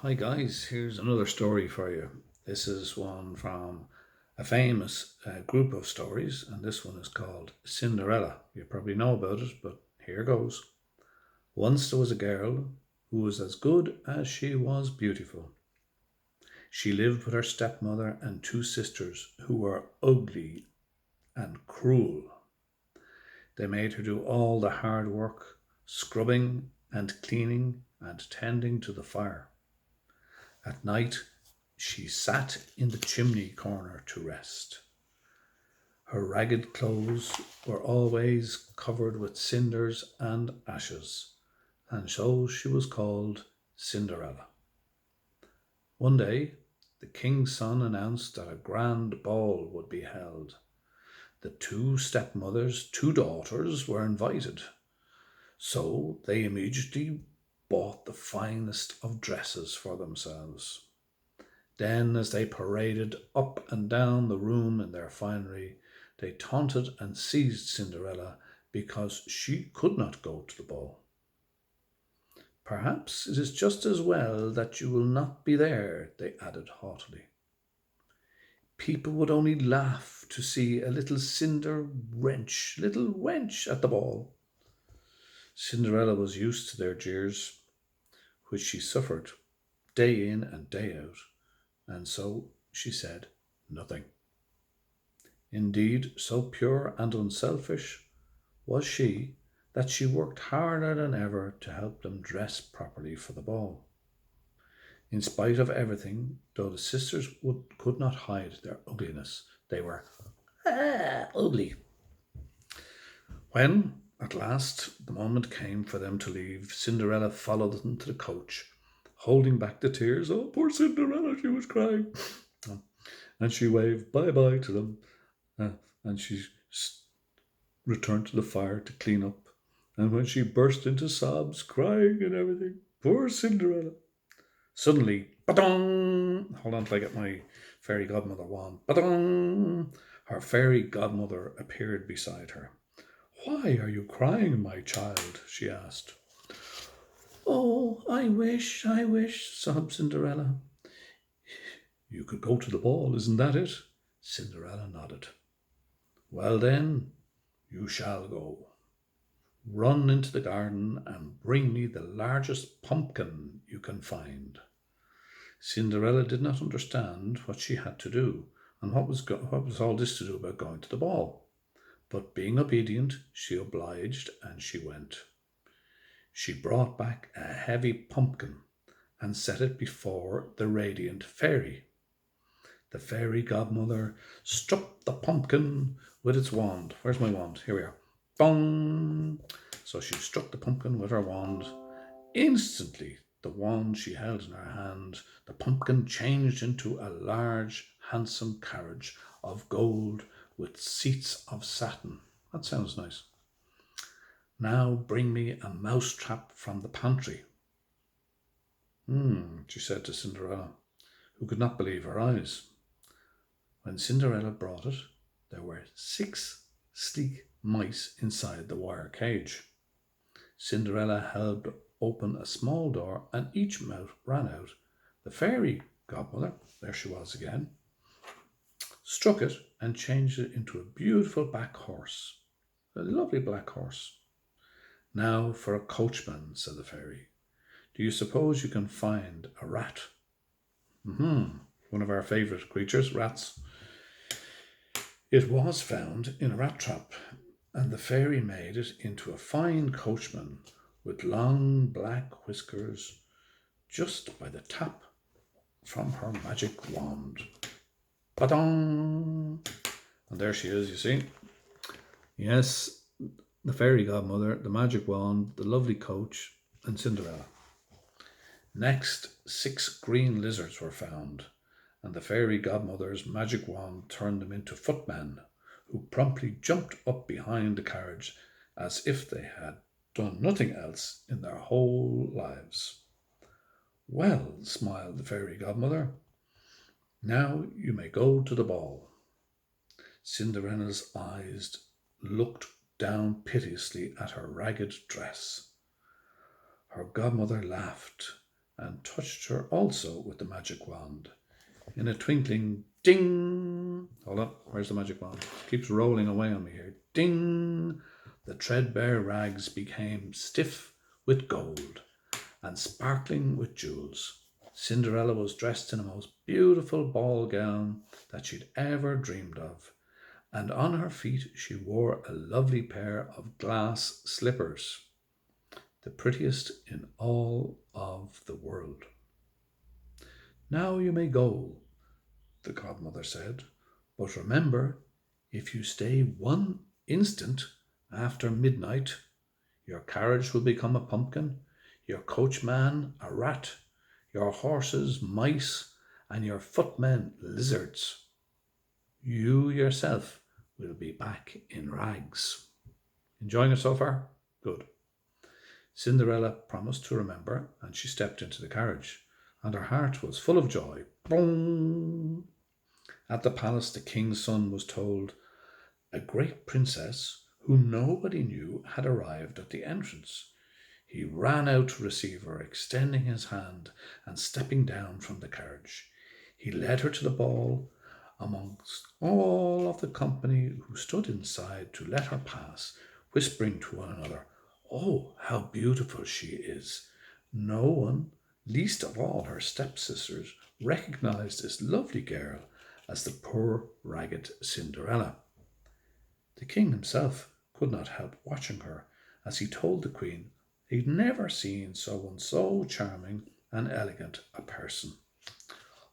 Hi guys, here's another story for you. This is one from a famous group of stories, and this one is called Cinderella. You probably know about it, but here goes. Once there was a girl who was as good as she was beautiful. She lived with her stepmother and two sisters who were ugly and cruel. They made her do all the hard work, scrubbing and cleaning and tending to the fire. At night, she sat in the chimney corner to rest. Her ragged clothes were always covered with cinders and ashes, and so she was called Cinderella. One day, the king's son announced that a grand ball would be held. The two stepmothers' two daughters were invited, so they immediately bought the finest of dresses for themselves. Then, as they paraded up and down the room in their finery, they taunted and seized Cinderella because she could not go to the ball. Perhaps it is just as well that you will not be there, they added haughtily. People would only laugh to see a little wench at the ball. Cinderella was used to their jeers, which she suffered day in and day out, and so she said nothing. Indeed, so pure and unselfish was she that she worked harder than ever to help them dress properly for the ball. In spite of everything, though the could not hide their ugliness, they were ugly. When, at last, the moment came for them to leave, Cinderella followed them to the coach, holding back the tears. Oh, poor Cinderella, she was crying. And she waved bye bye to them, uh, and she returned to the fire to clean up. And when she burst into sobs, crying and everything, poor Cinderella. Suddenly, ba-dong! Hold on till I get my fairy godmother wand. Ba-dong! Her fairy godmother appeared beside her. Why are you crying, my child? She asked. Oh, I wish, sobbed Cinderella. You could go to the ball, isn't that it? Cinderella nodded. Well then, you shall go. Run into the garden and bring me the largest pumpkin you can find. Cinderella did not understand what she had to do and what was all this to do about going to the ball. But being obedient, she obliged and she went. She brought back a heavy pumpkin and set it before the radiant fairy. The fairy godmother struck the pumpkin with its wand. Where's my wand? Here we are. Bong! So she struck the pumpkin with her wand. Instantly, the wand she held in her hand, the pumpkin changed into a large, handsome carriage of gold with seats of satin. That sounds nice. Now bring me a mousetrap from the pantry. She said to Cinderella, who could not believe her eyes. When Cinderella brought it, there were 6 sleek mice inside the wire cage. Cinderella held open a small door, and each mouse ran out. The fairy godmother, there she was again, struck it and changed it into a beautiful black horse. A lovely black horse. Now for a coachman, said the fairy. Do you suppose you can find a rat? One of our favourite creatures, rats. It was found in a rat trap, and the fairy made it into a fine coachman with long black whiskers just by the tap from her magic wand. Ba-dong! And there she is, you see. Yes, the fairy godmother, the magic wand, the lovely coach, and Cinderella. Next, 6 green lizards were found, and the fairy godmother's magic wand turned them into footmen, who promptly jumped up behind the carriage as if they had done nothing else in their whole lives. Well, smiled the fairy godmother, now you may go to the ball. Cinderella's eyes looked down piteously at her ragged dress. Her godmother laughed and touched her also with the magic wand. In a twinkling, ding! Hold on, where's the magic wand? It keeps rolling away on me here. Ding! The threadbare rags became stiff with gold and sparkling with jewels. Cinderella was dressed in the most beautiful ball gown that she'd ever dreamed of, and on her feet she wore a lovely pair of glass slippers, the prettiest in all of the world. Now you may go, the godmother said, but remember, if you stay 1 instant after midnight, your carriage will become a pumpkin, your coachman a rat, your horses mice, and your footmen lizards. You yourself will be back in rags. Enjoying it so far? Good. Cinderella promised to remember, and she stepped into the carriage, and her heart was full of joy. Boom! At the palace, the king's son was told a great princess, whom nobody knew, had arrived at the entrance. He ran out to receive her, extending his hand and stepping down from the carriage. He led her to the ball amongst all of the company who stood inside to let her pass, whispering to one another, "Oh, how beautiful she is!" No one, least of all her stepsisters, recognized this lovely girl as the poor ragged Cinderella. The king himself could not help watching her as he told the queen he'd never seen someone so charming and elegant a person.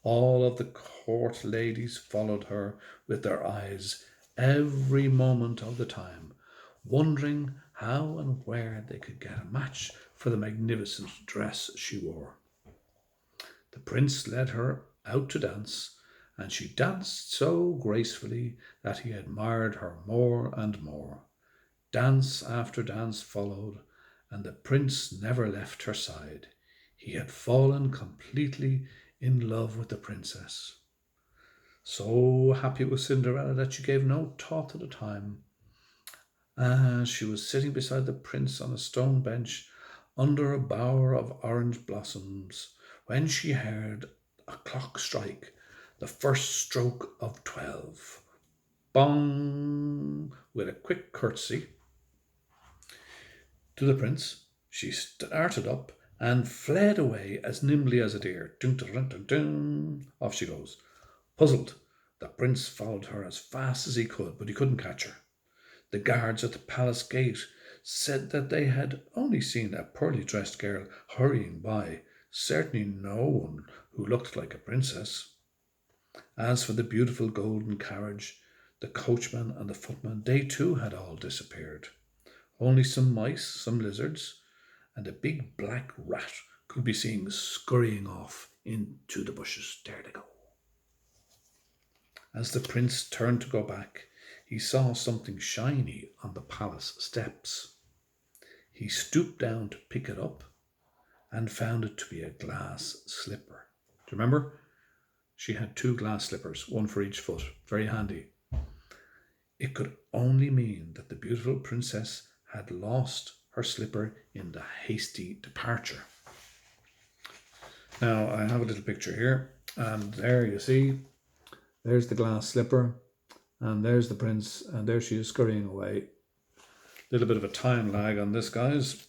All of the court ladies followed her with their eyes every moment of the time, wondering how and where they could get a match for the magnificent dress she wore. The prince led her out to dance, and she danced so gracefully that he admired her more and more. Dance after dance followed, and the prince never left her side. He had fallen completely in love with the princess. So happy was Cinderella that she gave no thought to the time. As she was sitting beside the prince on a stone bench under a bower of orange blossoms, when she heard a clock strike the first stroke of 12. Bong! With a quick curtsy to the prince, she started up and fled away as nimbly as a deer. Dun, dun, dun, dun, dun. Off she goes. Puzzled, the prince followed her as fast as he could, but he couldn't catch her. The guards at the palace gate said that they had only seen a poorly dressed girl hurrying by, certainly no one who looked like a princess. As for the beautiful golden carriage, the coachman and the footman, they too had all disappeared. Only some mice, some lizards, and a big black rat could be seen scurrying off into the bushes. There they go. As the prince turned to go back, he saw something shiny on the palace steps. He stooped down to pick it up and found it to be a glass slipper. Do you remember? She had 2 glass slippers, one for each foot. Very handy. It could only mean that the beautiful princess had lost her slipper in the hasty departure. Now, I have a little picture here, and there you see, there's the glass slipper, and there's the prince, and there she is scurrying away. A little bit of a time lag on this, guys.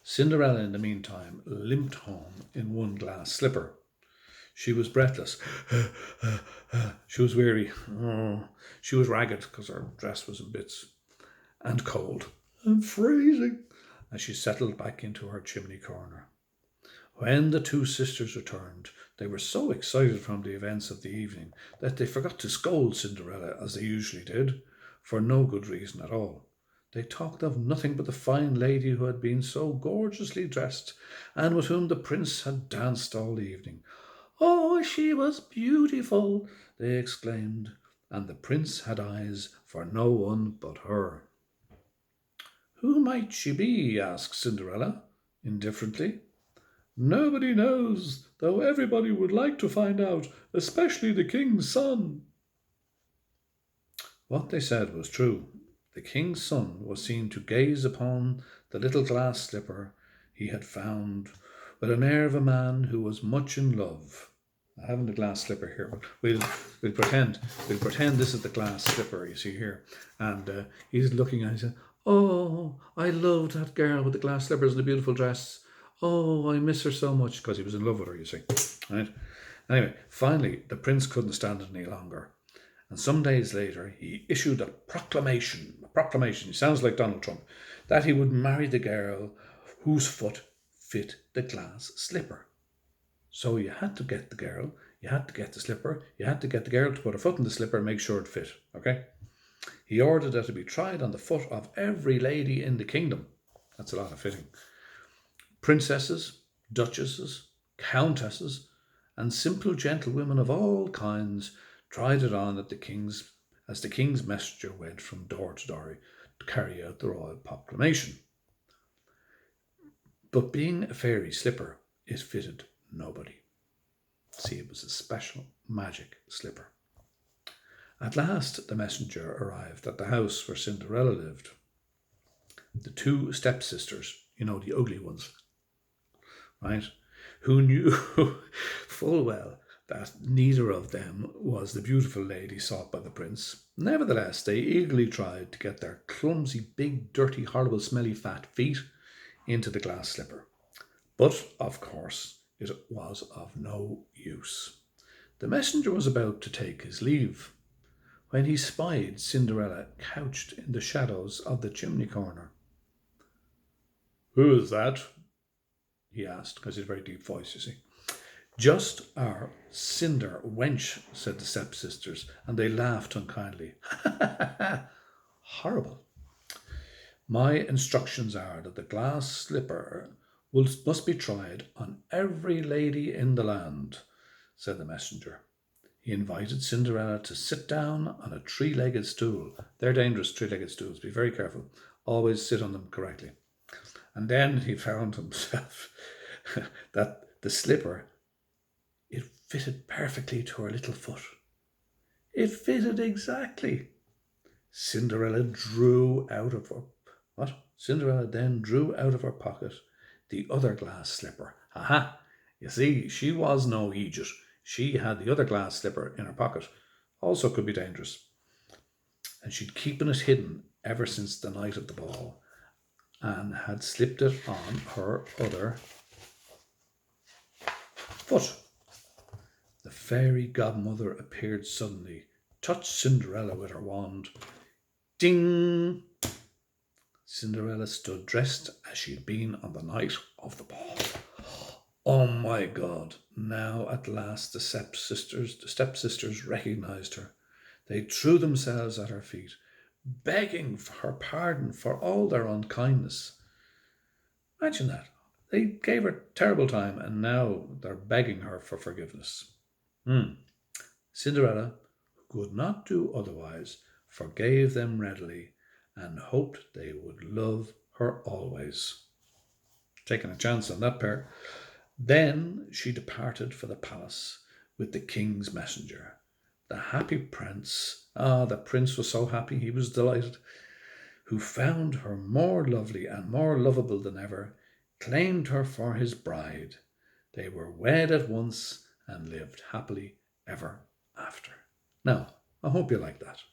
Cinderella, in the meantime, limped home in 1 glass slipper. She was breathless. She was weary. She was ragged because her dress was in bits, and cold. "I'm freezing," as she settled back into her chimney corner. When the 2 sisters returned, they were so excited from the events of the evening that they forgot to scold Cinderella as they usually did, for no good reason at all. They talked of nothing but the fine lady who had been so gorgeously dressed, and with whom the prince had danced all the evening. "Oh, she was beautiful," they exclaimed, and the prince had eyes for no one but her. "Who might she be?" asked Cinderella, indifferently. "Nobody knows, though everybody would like to find out, especially the king's son." What they said was true. The king's son was seen to gaze upon the little glass slipper he had found with an air of a man who was much in love. I haven't a glass slipper here, but we'll pretend this is the glass slipper you see here, and he's looking at it and he said, "Oh, I loved that girl with the glass slippers and the beautiful dress. Oh, I miss her so much," because he was in love with her, you see. Right? Anyway, finally, the prince couldn't stand it any longer. And some days later, he issued a proclamation. A proclamation, he sounds like Donald Trump, that he would marry the girl whose foot fit the glass slipper. So you had to get the girl, you had to get the slipper, you had to get the girl to put her foot in the slipper and make sure it fit, okay? He ordered that it be tried on the foot of every lady in the kingdom. That's a lot of fitting. Princesses, duchesses, countesses, and simple gentlewomen of all kinds tried it on as the king's messenger went from door to door to carry out the royal proclamation. But being a fairy slipper, it fitted nobody. See, it was a special magic slipper. At last the messenger arrived at the house where Cinderella lived. The two stepsisters, the ugly ones, right, who knew full well that neither of them was the beautiful lady sought by the prince. Nevertheless, they eagerly tried to get their clumsy, big, dirty, horrible, smelly, fat feet into the glass slipper. But, of course, it was of no use. The messenger was about to take his leave when he spied Cinderella couched in the shadows of the chimney corner. "Who is that?" he asked, because he had a very deep voice, you see. "Just our Cinder wench," said the stepsisters, and they laughed unkindly. Horrible. "My instructions are that the glass slipper must be tried on every lady in the land," said the messenger. He invited Cinderella to sit down on a three-legged stool. They're dangerous, three-legged stools. Be very careful. Always sit on them correctly. And then he found himself that the slipper, it fitted perfectly to her little foot. It fitted exactly. Cinderella then drew out of her pocket the other glass slipper. Aha! You see, she was no Egypt. She had the other glass slipper in her pocket. Also could be dangerous. And she'd keeping it hidden ever since the night of the ball, and had slipped it on her other foot. The fairy godmother appeared suddenly, touched Cinderella with her wand. Ding! Cinderella stood dressed as she had been on the night of the ball. Oh my God! Now at last the stepsisters recognized her. They threw themselves at her feet, begging for her pardon for all their unkindness. Imagine that. They gave her a terrible time, and now they're begging her for forgiveness. Cinderella, who could not do otherwise, forgave them readily and hoped they would love her always. Taking a chance on that pair. Then she departed for the palace with the king's messenger. The happy prince, the prince was so happy, he was delighted, who found her more lovely and more lovable than ever, claimed her for his bride. They were wed at once and lived happily ever after. Now, I hope you like that.